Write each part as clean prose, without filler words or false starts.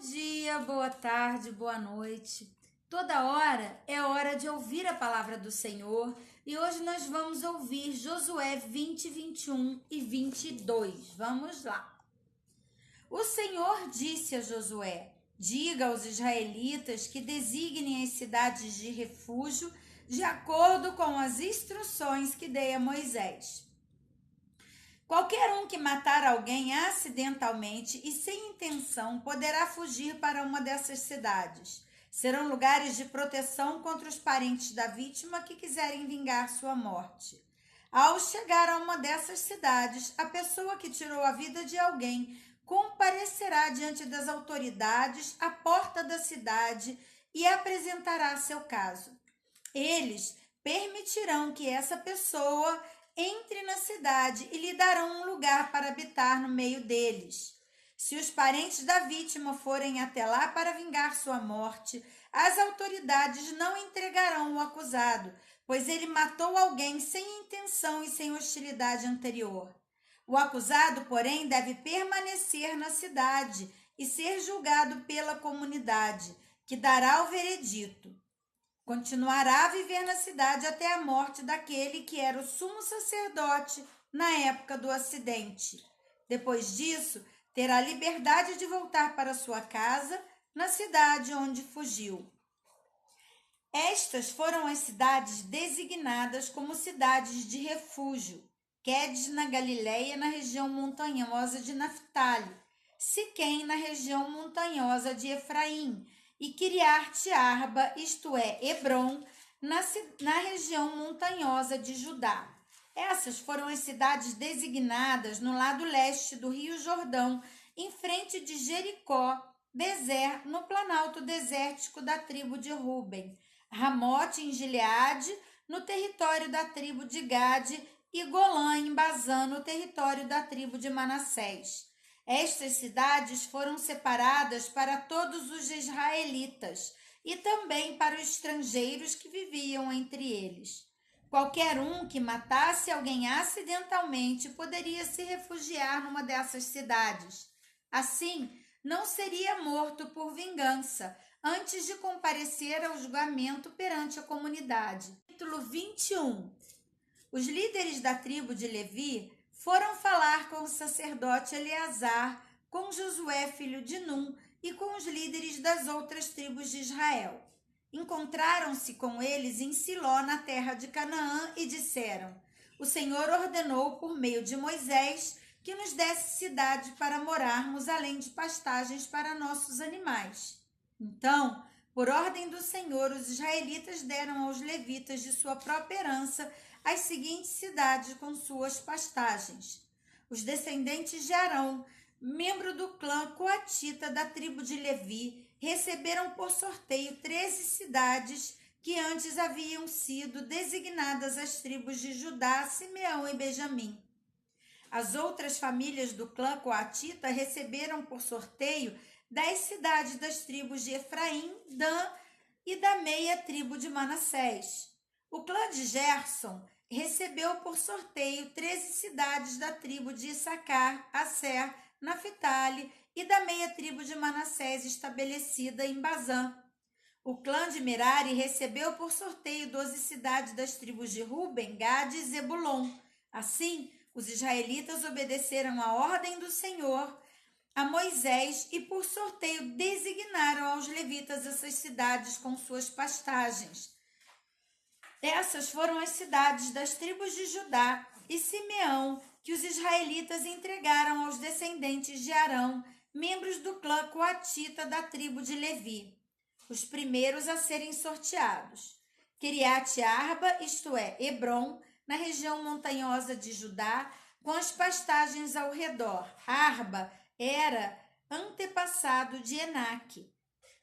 Dia, boa tarde, boa noite. Toda hora é hora de ouvir a palavra do Senhor e hoje nós vamos ouvir Josué 20, 21 e 22. Vamos lá. O Senhor disse a Josué: diga aos israelitas que designem as cidades de refúgio de acordo com as instruções que dei a Moisés. Qualquer um que matar alguém acidentalmente e sem intenção poderá fugir para uma dessas cidades. Serão lugares de proteção contra os parentes da vítima que quiserem vingar sua morte. Ao chegar a uma dessas cidades, a pessoa que tirou a vida de alguém comparecerá diante das autoridades à porta da cidade e apresentará seu caso. Eles permitirão que essa pessoa entre na cidade e lhe darão um lugar para habitar no meio deles. Se os parentes da vítima forem até lá para vingar sua morte, as autoridades não entregarão o acusado, pois ele matou alguém sem intenção e sem hostilidade anterior. O acusado, porém, deve permanecer na cidade e ser julgado pela comunidade, que dará o veredito. Continuará a viver na cidade até a morte daquele que era o sumo sacerdote na época do acidente. Depois disso, terá liberdade de voltar para sua casa na cidade onde fugiu. Estas foram as cidades designadas como cidades de refúgio: Quedes na Galileia, na região montanhosa de Naftali, Siquém, na região montanhosa de Efraim, e Quiriate-Arba, isto é, Hebrom, na região montanhosa de Judá. Essas foram as cidades designadas no lado leste do Rio Jordão, em frente de Jericó, no planalto desértico da tribo de Ruben, Ramote em Gileade, no território da tribo de Gade, e Golã em Bazã, no território da tribo de Manassés. Estas cidades foram separadas para todos os israelitas e também para os estrangeiros que viviam entre eles. Qualquer um que matasse alguém acidentalmente poderia se refugiar numa dessas cidades. Assim, não seria morto por vingança antes de comparecer ao julgamento perante a comunidade. Capítulo 21. Os líderes da tribo de Levi foram falar com o sacerdote Eleazar, com Josué, filho de Num, e com os líderes das outras tribos de Israel. Encontraram-se com eles em Siló, na terra de Canaã, e disseram: o Senhor ordenou por meio de Moisés que nos desse cidade para morarmos, além de pastagens para nossos animais. Então, por ordem do Senhor, os israelitas deram aos levitas de sua própria herança as seguintes cidades com suas pastagens. Os descendentes de Arão, membro do clã coatita da tribo de Levi, receberam por sorteio 13 cidades que antes haviam sido designadas às tribos de Judá, Simeão e Benjamim. As outras famílias do clã coatita receberam por sorteio 10 cidades das tribos de Efraim, Dan e da meia tribo de Manassés. O clã de Gerson recebeu por sorteio 13 cidades da tribo de Issacar, Asser, Naftali e da meia tribo de Manassés estabelecida em Bazã. O clã de Merari recebeu por sorteio 12 cidades das tribos de Ruben, Gade e Zebulon. Assim, os israelitas obedeceram à ordem do Senhor, a Moisés, e por sorteio designaram aos levitas essas cidades com suas pastagens. Essas foram as cidades das tribos de Judá e Simeão que os israelitas entregaram aos descendentes de Arão, membros do clã coatita da tribo de Levi, os primeiros a serem sorteados. Quiriate-Arba, isto é, Hebrom, na região montanhosa de Judá, com as pastagens ao redor. Arba era antepassado de Enaque.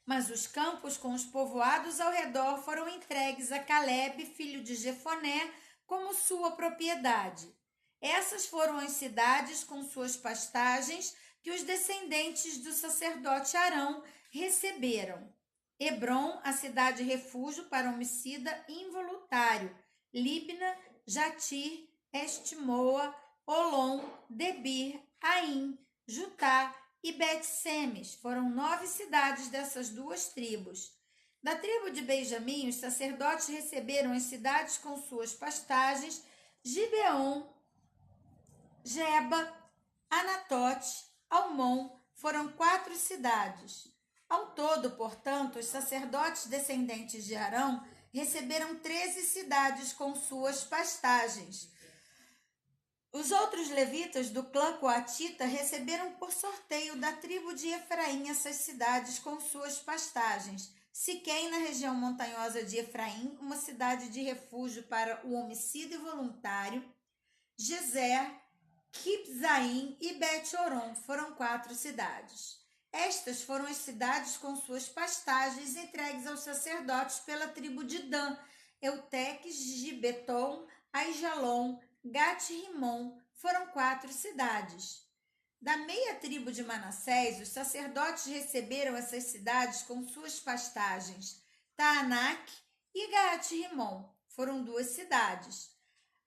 Mas os campos com os povoados ao redor foram entregues a Calebe, filho de Jefoné, como sua propriedade. Essas foram as cidades com suas pastagens que os descendentes do sacerdote Arão receberam. Hebrom, a cidade refúgio para homicida involuntário. Líbna, Jatir, Estimoa, Olom, Debir, Aim, Jutá, e Bet-Semes. Foram 9 cidades dessas duas tribos. Da tribo de Benjamim, os sacerdotes receberam as cidades com suas pastagens: Gibeon, Geba, Anatote, Almon. Foram 4 cidades. Ao todo, portanto, os sacerdotes descendentes de Arão receberam 13 cidades com suas pastagens. Os outros levitas do clã coatita receberam por sorteio da tribo de Efraim essas cidades com suas pastagens. Siquém, na região montanhosa de Efraim, uma cidade de refúgio para o homicídio voluntário. Gezer, Kibzaim e Bet-Horon foram 4 cidades. Estas foram as cidades com suas pastagens entregues aos sacerdotes pela tribo de Dan: Euteques, Gibeton, Aijalon, Gat-Rimon. Foram 4 cidades. Da meia tribo de Manassés, os sacerdotes receberam essas cidades com suas pastagens: Taanac e Gat-Rimon. Foram 2 cidades.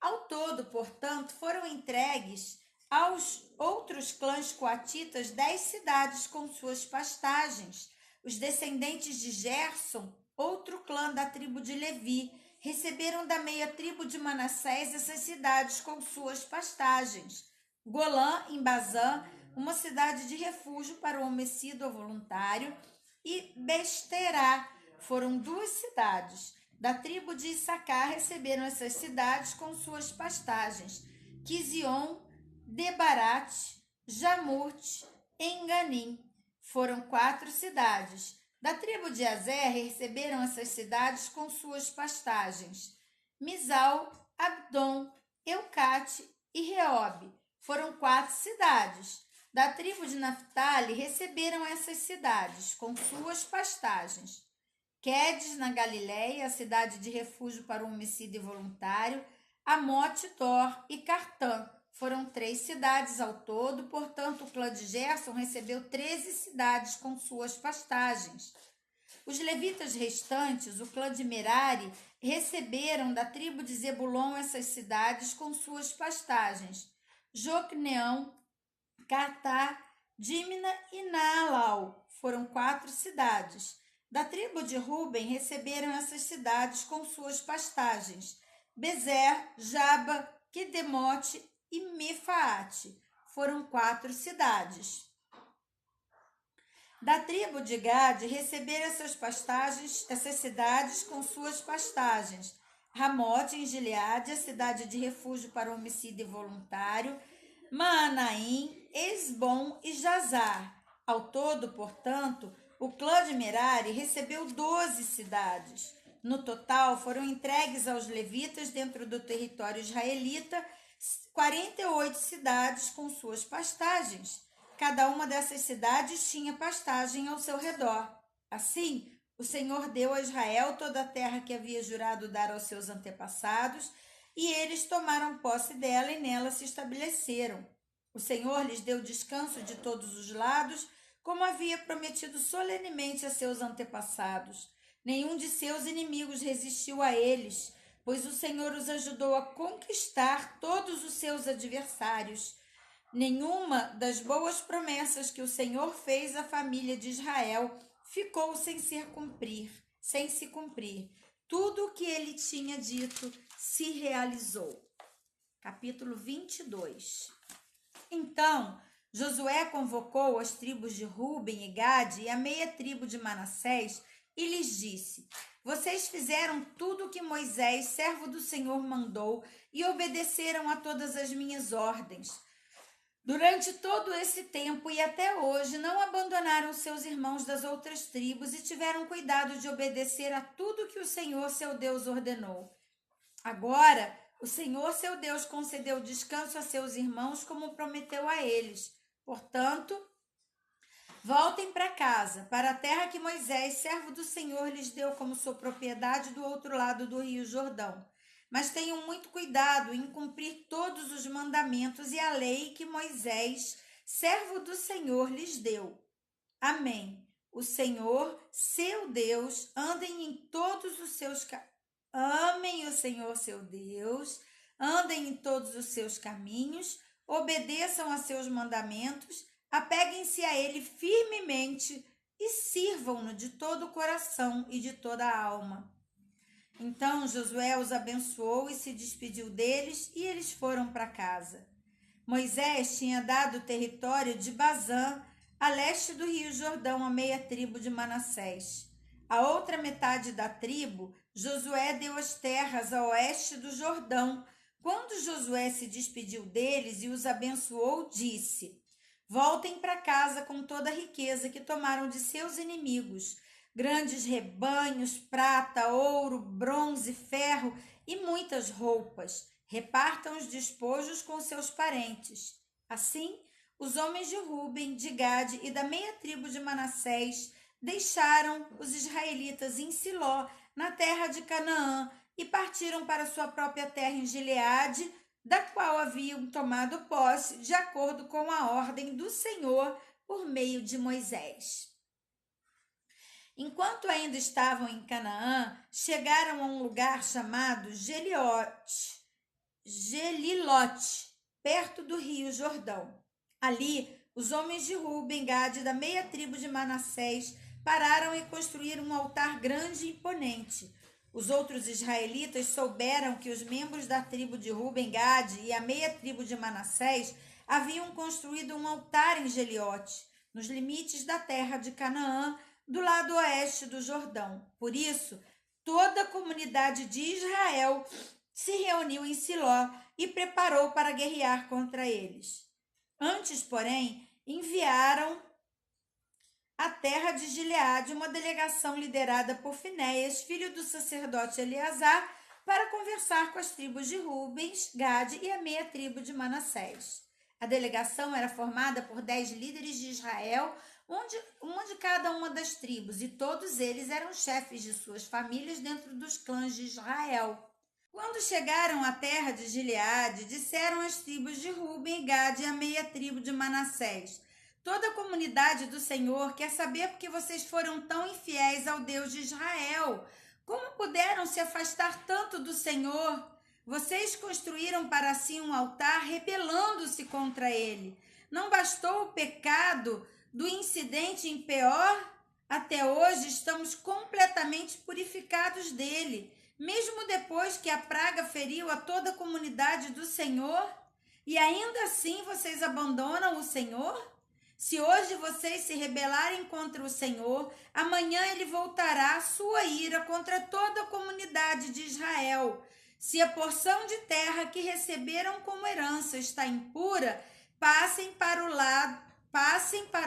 Ao todo, portanto, foram entregues aos outros clãs coatitas 10 cidades com suas pastagens. Os descendentes de Gerson, outro clã da tribo de Levi, receberam da meia tribo de Manassés essas cidades com suas pastagens: Golã, em Bazã, uma cidade de refúgio para o homicídio voluntário, e Besterá. Foram 2 cidades. Da tribo de Issacar receberam essas cidades com suas pastagens: Quizion, Debarate, Jamute, Enganim. Foram 4 cidades. Da tribo de Azer receberam essas cidades com suas pastagens: Misal, Abdon, Eucate e Reobe. Foram 4 cidades. Da tribo de Naphtali receberam essas cidades com suas pastagens: Quedes, na Galiléia, a cidade de refúgio para o homicídio voluntário, Amote, Dor e Cartã. Foram 3 cidades ao todo, portanto, o clã de Gerson recebeu 13 cidades com suas pastagens. Os levitas restantes, o clã de Merari, receberam da tribo de Zebulon essas cidades com suas pastagens: Jocneão, Catá, Dímina e Naalau. Foram 4 cidades. Da tribo de Ruben receberam essas cidades com suas pastagens: Bezer, Jaba, Quedemote e Mefaate. Foram 4 cidades. Da tribo de Gade receberam essas cidades com suas pastagens: Ramote, em Gileade, a cidade de refúgio para o homicídio voluntário, Maanaim, Esbom e Jazar. Ao todo, portanto, o clã de Merari recebeu 12 cidades. No total, foram entregues aos levitas, dentro do território israelita, 48 cidades com suas pastagens. Cada uma dessas cidades tinha pastagem ao seu redor. Assim, o Senhor deu a Israel toda a terra que havia jurado dar aos seus antepassados, e eles tomaram posse dela e nela se estabeleceram. O Senhor lhes deu descanso de todos os lados, como havia prometido solenemente a seus antepassados. Nenhum de seus inimigos resistiu a eles, pois o Senhor os ajudou a conquistar todos os seus adversários. Nenhuma das boas promessas que o Senhor fez à família de Israel ficou sem se cumprir. Tudo o que ele tinha dito se realizou. Capítulo 22. Então, Josué convocou as tribos de Ruben e Gade e a meia tribo de Manassés e lhes disse: Vocês fizeram tudo o que Moisés, servo do Senhor, mandou e obedeceram a todas as minhas ordens. Durante todo esse tempo e até hoje, não abandonaram seus irmãos das outras tribos e tiveram cuidado de obedecer a tudo que o Senhor, seu Deus, ordenou. Agora, o Senhor, seu Deus, concedeu descanso a seus irmãos, como prometeu a eles. Portanto, voltem para casa, para a terra que Moisés, servo do Senhor, lhes deu como sua propriedade do outro lado do rio Jordão. Mas tenham muito cuidado em cumprir todos os mandamentos e a lei que Moisés, servo do Senhor, lhes deu. Amém. O Senhor, seu Deus, andem em todos os seus Amem o Senhor, seu Deus, andem em todos os seus caminhos, obedeçam a seus mandamentos, apeguem-se a ele firmemente e sirvam-no de todo o coração e de toda a alma. Então Josué os abençoou e se despediu deles, e eles foram para casa. Moisés tinha dado o território de Bazã, a leste do rio Jordão, à meia tribo de Manassés. A outra metade da tribo, Josué deu as terras a oeste do Jordão. Quando Josué se despediu deles e os abençoou, disse: voltem para casa com toda a riqueza que tomaram de seus inimigos, grandes rebanhos, prata, ouro, bronze, ferro e muitas roupas. Repartam os despojos com seus parentes. Assim, os homens de Ruben, de Gade e da meia tribo de Manassés deixaram os israelitas em Siló, na terra de Canaã, e partiram para sua própria terra em Gileade, da qual haviam tomado posse, de acordo com a ordem do Senhor por meio de Moisés. Enquanto ainda estavam em Canaã, chegaram a um lugar chamado Gelilote, perto do rio Jordão. Ali, os homens de Ruben, Gade e da meia tribo de Manassés pararam e construíram um altar grande e imponente. Os outros israelitas souberam que os membros da tribo de Ruben, Gade e a meia tribo de Manassés haviam construído um altar em Geliote, nos limites da terra de Canaã, do lado oeste do Jordão. Por isso, toda a comunidade de Israel se reuniu em Siló e preparou para guerrear contra eles. Antes, porém, enviaram à terra de Gileade uma delegação liderada por Finéias, filho do sacerdote Eleazar, para conversar com as tribos de Rubens, Gade e a meia tribo de Manassés. A delegação era formada por 10 líderes de Israel, uma de cada uma das tribos, e todos eles eram chefes de suas famílias dentro dos clãs de Israel. Quando chegaram à terra de Gileade, disseram as tribos de Ruben, Gade e a meia tribo de Manassés: toda a comunidade do Senhor quer saber por que vocês foram tão infiéis ao Deus de Israel. Como puderam se afastar tanto do Senhor? Vocês construíram para si um altar, rebelando-se contra ele. Não bastou o pecado do incidente em Peor? Até hoje estamos completamente purificados dele, mesmo depois que a praga feriu a toda a comunidade do Senhor? E ainda assim vocês abandonam o Senhor? Se hoje vocês se rebelarem contra o Senhor, amanhã ele voltará a sua ira contra toda a comunidade de Israel. Se a porção de terra que receberam como herança está impura, passem para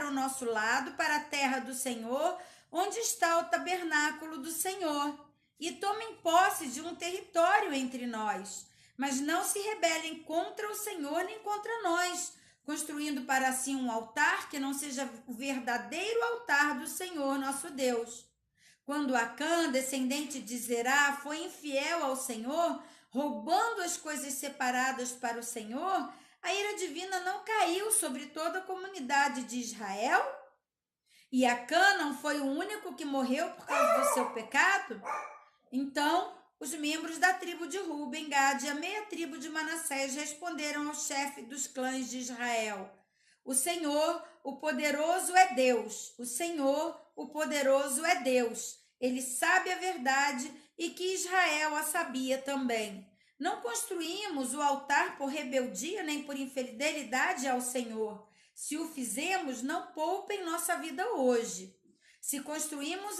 o nosso lado, para a terra do Senhor, onde está o tabernáculo do Senhor, e tomem posse de um território entre nós. Mas não se rebelem contra o Senhor nem contra nós, construindo para si um altar que não seja o verdadeiro altar do Senhor nosso Deus. Quando Acã, descendente de Zerá, foi infiel ao Senhor, roubando as coisas separadas para o Senhor, a ira divina não caiu sobre toda a comunidade de Israel? E Acã não foi o único que morreu por causa do seu pecado? Então, os membros da tribo de Ruben, Gade e a meia tribo de Manassés responderam ao chefe dos clãs de Israel: o Senhor, o poderoso é Deus. O Senhor, o poderoso é Deus. Ele sabe a verdade e que Israel a sabia também. Não construímos o altar por rebeldia nem por infidelidade ao Senhor. Se o fizemos, não poupem nossa vida hoje. Se construímos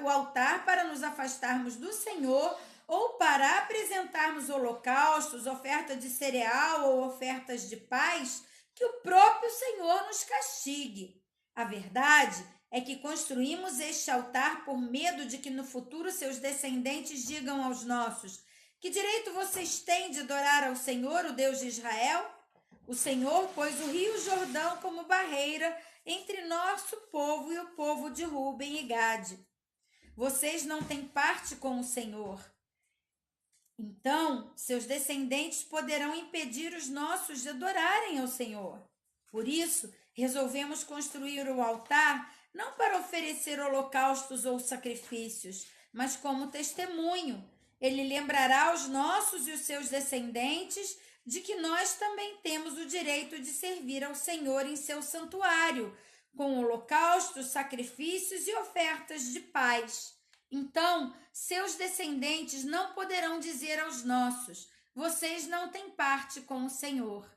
o altar para nos afastarmos do Senhor ou para apresentarmos holocaustos, oferta de cereal ou ofertas de paz, que o próprio Senhor nos castigue. A verdade é que construímos este altar por medo de que no futuro seus descendentes digam aos nossos: que direito vocês têm de adorar ao Senhor, o Deus de Israel? O Senhor pôs o rio Jordão como barreira entre nosso povo e o povo de Ruben e Gade. Vocês não têm parte com o Senhor. Então, seus descendentes poderão impedir os nossos de adorarem ao Senhor. Por isso, resolvemos construir o altar não para oferecer holocaustos ou sacrifícios, mas como testemunho. Ele lembrará aos nossos e os seus descendentes de que nós também temos o direito de servir ao Senhor em seu santuário, com holocaustos, sacrifícios e ofertas de paz. Então, seus descendentes não poderão dizer aos nossos: vocês não têm parte com o Senhor.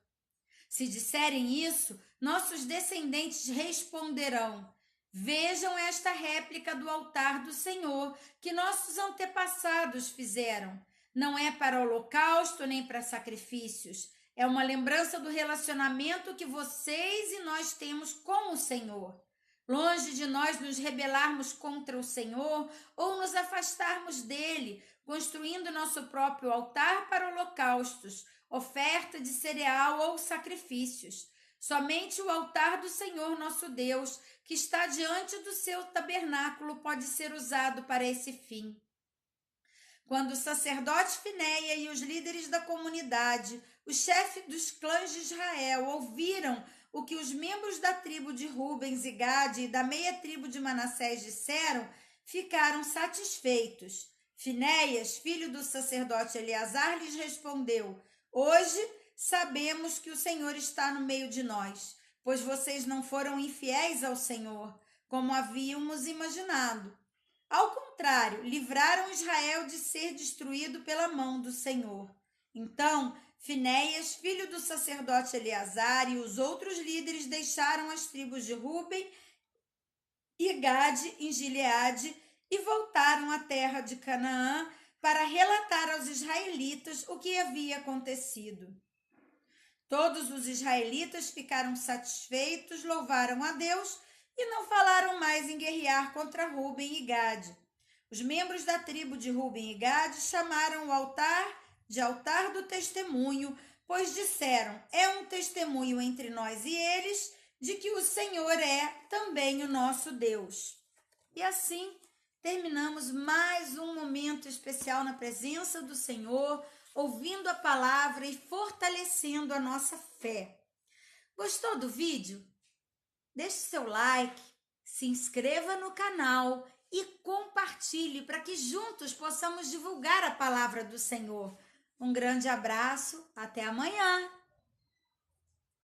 Se disserem isso, nossos descendentes responderão: vejam esta réplica do altar do Senhor que nossos antepassados fizeram. Não é para holocausto nem para sacrifícios. É uma lembrança do relacionamento que vocês e nós temos com o Senhor. Longe de nós nos rebelarmos contra o Senhor ou nos afastarmos dele, construindo nosso próprio altar para holocaustos, oferta de cereal ou sacrifícios. Somente o altar do Senhor nosso Deus, que está diante do seu tabernáculo, pode ser usado para esse fim. Quando o sacerdote Finéia e os líderes da comunidade, os chefes dos clãs de Israel, ouviram o que os membros da tribo de Rubens e Gade e da meia tribo de Manassés disseram, ficaram satisfeitos. Finéias, filho do sacerdote Eleazar, lhes respondeu: hoje sabemos que o Senhor está no meio de nós, pois vocês não foram infiéis ao Senhor, como havíamos imaginado. Ao contrário, livraram Israel de ser destruído pela mão do Senhor. Então, Finéias, filho do sacerdote Eleazar, e os outros líderes deixaram as tribos de Ruben e Gade em Gileade e voltaram à terra de Canaã para relatar aos israelitas o que havia acontecido. Todos os israelitas ficaram satisfeitos, louvaram a Deus e não falaram mais em guerrear contra Ruben e Gade. Os membros da tribo de Ruben e Gade chamaram o altar de altar do testemunho, pois disseram: é um testemunho entre nós e eles de que o Senhor é também o nosso Deus. E assim terminamos mais um momento especial na presença do Senhor, ouvindo a palavra e fortalecendo a nossa fé. Gostou do vídeo? Deixe seu like, se inscreva no canal e compartilhe para que juntos possamos divulgar a palavra do Senhor. Um grande abraço, até amanhã!